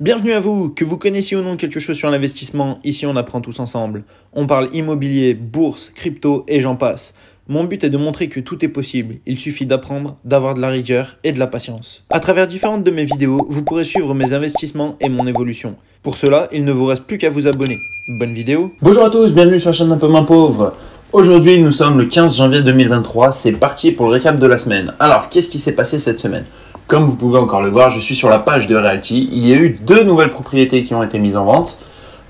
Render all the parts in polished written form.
Bienvenue à vous, que vous connaissiez ou non quelque chose sur l'investissement, ici on apprend tous ensemble. On parle immobilier, bourse, crypto et j'en passe. Mon but est de montrer que tout est possible, il suffit d'apprendre, d'avoir de la rigueur et de la patience. À travers différentes de mes vidéos, vous pourrez suivre mes investissements et mon évolution. Pour cela, il ne vous reste plus qu'à vous abonner. Bonne vidéo. Bonjour à tous, bienvenue sur la chaîne d'un peu moins pauvre. Aujourd'hui nous sommes le 15 janvier 2023, c'est parti pour le récap de la semaine. Alors qu'est-ce qui s'est passé cette semaine ? Comme vous pouvez encore le voir, je suis sur la page de Realty. Il y a eu deux nouvelles propriétés qui ont été mises en vente.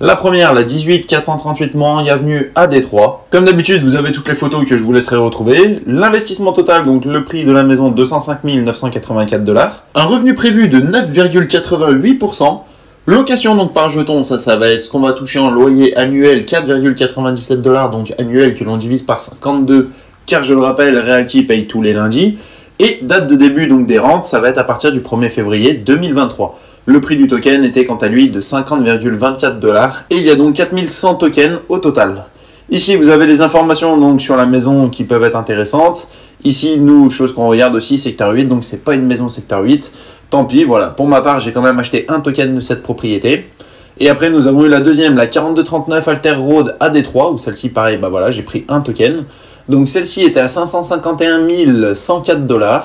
La première, la 18 438 Morangis Avenue à Détroit. Comme d'habitude, vous avez toutes les photos que je vous laisserai retrouver. L'investissement total, donc le prix de la maison, 205 984 $. Un revenu prévu de 9,88%. Location donc par jeton, ça va être ce qu'on va toucher en loyer annuel, 4,97 $, donc annuel que l'on divise par 52, car je le rappelle, Realty paye tous les lundis. Et date de début donc des rentes, ça va être à partir du 1er février 2023. Le prix du token était quant à lui de 50,24 $, et il y a donc 4100 tokens au total. Ici vous avez les informations donc sur la maison qui peuvent être intéressantes. Ici nous, chose qu'on regarde aussi, secteur 8, donc c'est pas une maison secteur 8. Tant pis, voilà, pour ma part j'ai quand même acheté un token de cette propriété. Et après nous avons eu la deuxième, la 4239 Alter Road à Détroit, où celle-ci pareil, bah voilà, j'ai pris un token. Donc celle-ci était à 551 104 $.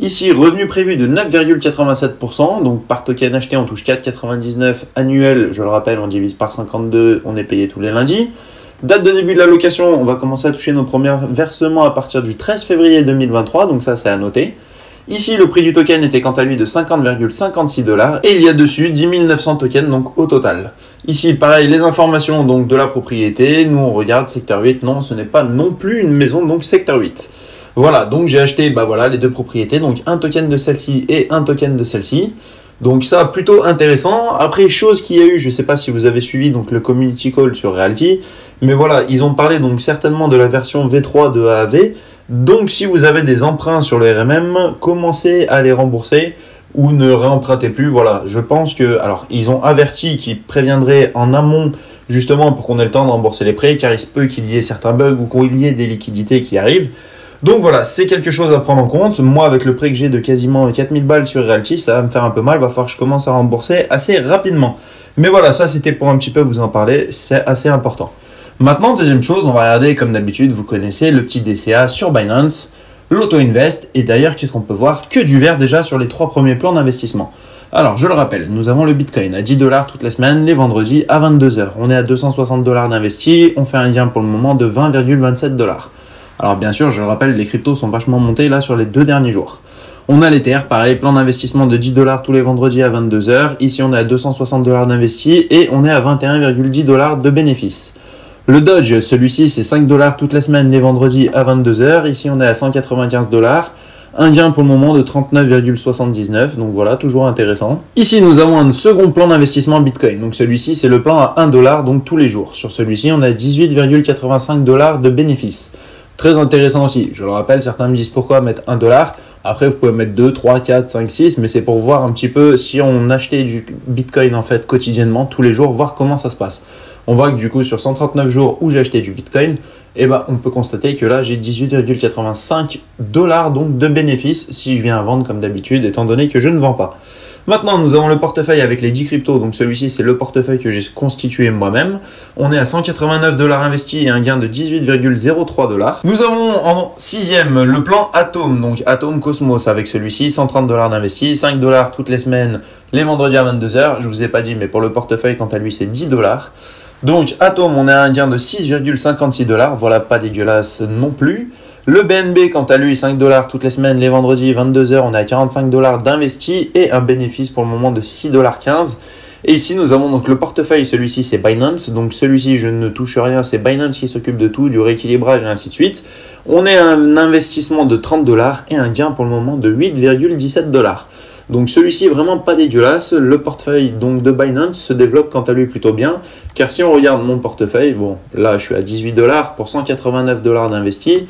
Ici, revenu prévu de 9,87%. Donc par token acheté, on touche 4,99 annuel. Je le rappelle, on divise par 52, on est payé tous les lundis. Date de début de la location, on va commencer à toucher nos premiers versements à partir du 13 février 2023. Donc ça, c'est à noter. Ici, le prix du token était quant à lui de 50,56 $. Et il y a dessus 10 900 tokens donc au total. Ici, pareil, les informations donc de la propriété. Nous, on regarde secteur 8. Non, ce n'est pas non plus une maison donc secteur 8. Voilà, donc j'ai acheté les deux propriétés. Donc un token de celle-ci et un token de celle-ci. Donc ça, plutôt intéressant. Après, chose qu'il y a eu, je ne sais pas si vous avez suivi donc le community call sur Realty. Mais voilà, ils ont parlé donc certainement de la version V3 de A à V. Donc si vous avez des emprunts sur le RMM, commencez à les rembourser ou ne réempruntez plus. Voilà, je pense que, alors ils ont averti qu'ils préviendraient en amont justement pour qu'on ait le temps de rembourser les prêts, car il se peut qu'il y ait certains bugs ou qu'il y ait des liquidités qui arrivent. Donc voilà, c'est quelque chose à prendre en compte. Moi, avec le prêt que j'ai de quasiment 4000 balles sur Realty, ça va me faire un peu mal. Va falloir que je commence à rembourser assez rapidement. Mais voilà, ça c'était pour un petit peu vous en parler. C'est assez important. Maintenant, deuxième chose, on va regarder comme d'habitude, vous connaissez le petit DCA sur Binance, l'auto-invest. Et d'ailleurs, qu'est-ce qu'on peut voir? Que du vert déjà sur les 3 premiers plans d'investissement. Alors, je le rappelle, nous avons le Bitcoin à 10 $ toutes les semaines, les vendredis à 22 h. On est à 260 $ d'investis. On fait un gain pour le moment de 20,27 $. Alors bien sûr, je le rappelle, les cryptos sont vachement montés là sur les 2 derniers jours. On a l'Ether, pareil, plan d'investissement de 10 $ tous les vendredis à 22 h. Ici, on est à 260 $ d'investis et on est à 21,10 $ de bénéfices. Le Doge, celui-ci, c'est 5 $ toutes les semaines, les vendredis à 22 h. Ici, on est à 195 $. Un gain pour le moment de 39,79. Donc voilà, toujours intéressant. Ici, nous avons un second plan d'investissement Bitcoin. Donc celui-ci, c'est le plan à 1 $, donc tous les jours. Sur celui-ci, on a 18,85 $ de bénéfices. Très intéressant aussi. Je le rappelle, certains me disent pourquoi mettre 1 $. Après, vous pouvez mettre 2, 3, 4, 5, 6, mais c'est pour voir un petit peu si on achetait du Bitcoin en fait quotidiennement, tous les jours, voir comment ça se passe. On voit que du coup, sur 139 jours où j'ai acheté du Bitcoin, on peut constater que là, j'ai 18,85 $ donc de bénéfices si je viens à vendre comme d'habitude, étant donné que je ne vends pas. Maintenant, nous avons le portefeuille avec les 10 cryptos. Donc celui-ci, c'est le portefeuille que j'ai constitué moi-même. On est à 189 $ investis et un gain de 18,03 $. Nous avons en 6e le plan Atom. Donc Atom Cosmos avec celui-ci, 130 $ d'investis, 5 $ toutes les semaines, les vendredis à 22 h. Je vous ai pas dit, mais pour le portefeuille, quant à lui, c'est 10 $. Donc Atom, on a un gain de 6,56 $. Voilà, pas dégueulasse non plus. Le BNB, quant à lui, 5 $ toutes les semaines, les vendredis, 22 h, on est à 45 $ d'investis et un bénéfice pour le moment de 6,15 $. Et ici, nous avons donc le portefeuille, celui-ci, c'est Binance. Donc celui-ci, je ne touche rien, c'est Binance qui s'occupe de tout, du rééquilibrage et ainsi de suite. On est à un investissement de 30 $ et un gain pour le moment de 8,17 $. Donc celui-ci vraiment pas dégueulasse. Le portefeuille donc de Binance se développe quant à lui plutôt bien, car si on regarde mon portefeuille, bon là je suis à 18 $ pour 189 $ d'investis.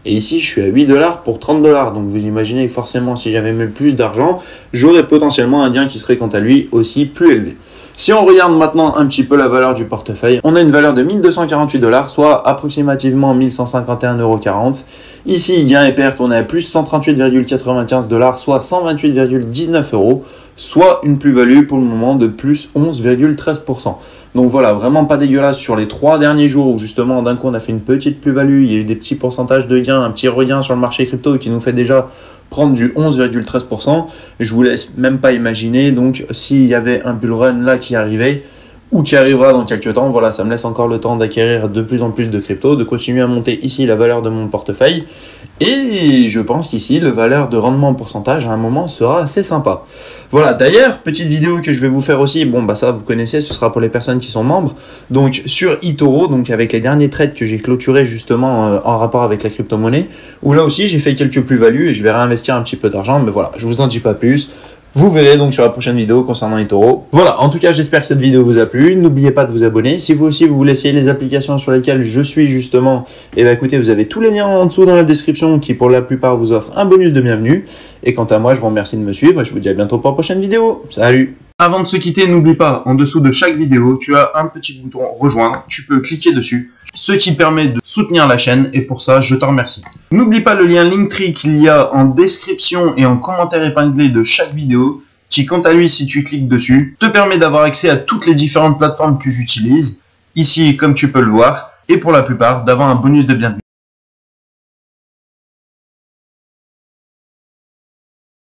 Et ici, je suis à 8 $ pour 30 $. Donc vous imaginez que forcément, si j'avais mis plus d'argent, j'aurais potentiellement un gain qui serait quant à lui aussi plus élevé. Si on regarde maintenant un petit peu la valeur du portefeuille, on a une valeur de 1248 $, soit approximativement 1151,40 €. Ici, gain et perte, on est à plus 138,95 $, soit 128,19 €. soit une plus-value pour le moment de plus 11,13%. Donc voilà, vraiment pas dégueulasse sur les 3 derniers jours où justement d'un coup on a fait une petite plus-value, il y a eu des petits pourcentages de gains, un petit regain sur le marché crypto qui nous fait déjà prendre du 11,13%. Je vous laisse même pas imaginer donc s'il y avait un bull run là qui arrivait ou qui arrivera dans quelques temps. Voilà, ça me laisse encore le temps d'acquérir de plus en plus de crypto, de continuer à monter ici la valeur de mon portefeuille. Et je pense qu'ici, la valeur de rendement en pourcentage à un moment sera assez sympa. Voilà, d'ailleurs, petite vidéo que je vais vous faire aussi, bon bah ça vous connaissez, ce sera pour les personnes qui sont membres. Donc sur eToro, donc avec les derniers trades que j'ai clôturés justement en rapport avec la crypto-monnaie, où là aussi j'ai fait quelques plus-values et je vais réinvestir un petit peu d'argent, mais voilà, je vous en dis pas plus. Vous verrez donc sur la prochaine vidéo concernant eToro. Voilà, en tout cas, j'espère que cette vidéo vous a plu. N'oubliez pas de vous abonner. Si vous aussi, vous voulez essayer les applications sur lesquelles je suis justement, et bien écoutez, vous avez tous les liens en dessous dans la description qui, pour la plupart, vous offrent un bonus de bienvenue. Et quant à moi, je vous remercie de me suivre et je vous dis à bientôt pour la prochaine vidéo. Salut! Avant de se quitter, n'oublie pas, en dessous de chaque vidéo, tu as un petit bouton rejoindre. Tu peux cliquer dessus, ce qui permet de soutenir la chaîne et pour ça, je te remercie. N'oublie pas le lien Linktree qu'il y a en description et en commentaire épinglé de chaque vidéo, qui quant à lui, si tu cliques dessus, te permet d'avoir accès à toutes les différentes plateformes que j'utilise, ici comme tu peux le voir, et pour la plupart, d'avoir un bonus de bienvenue.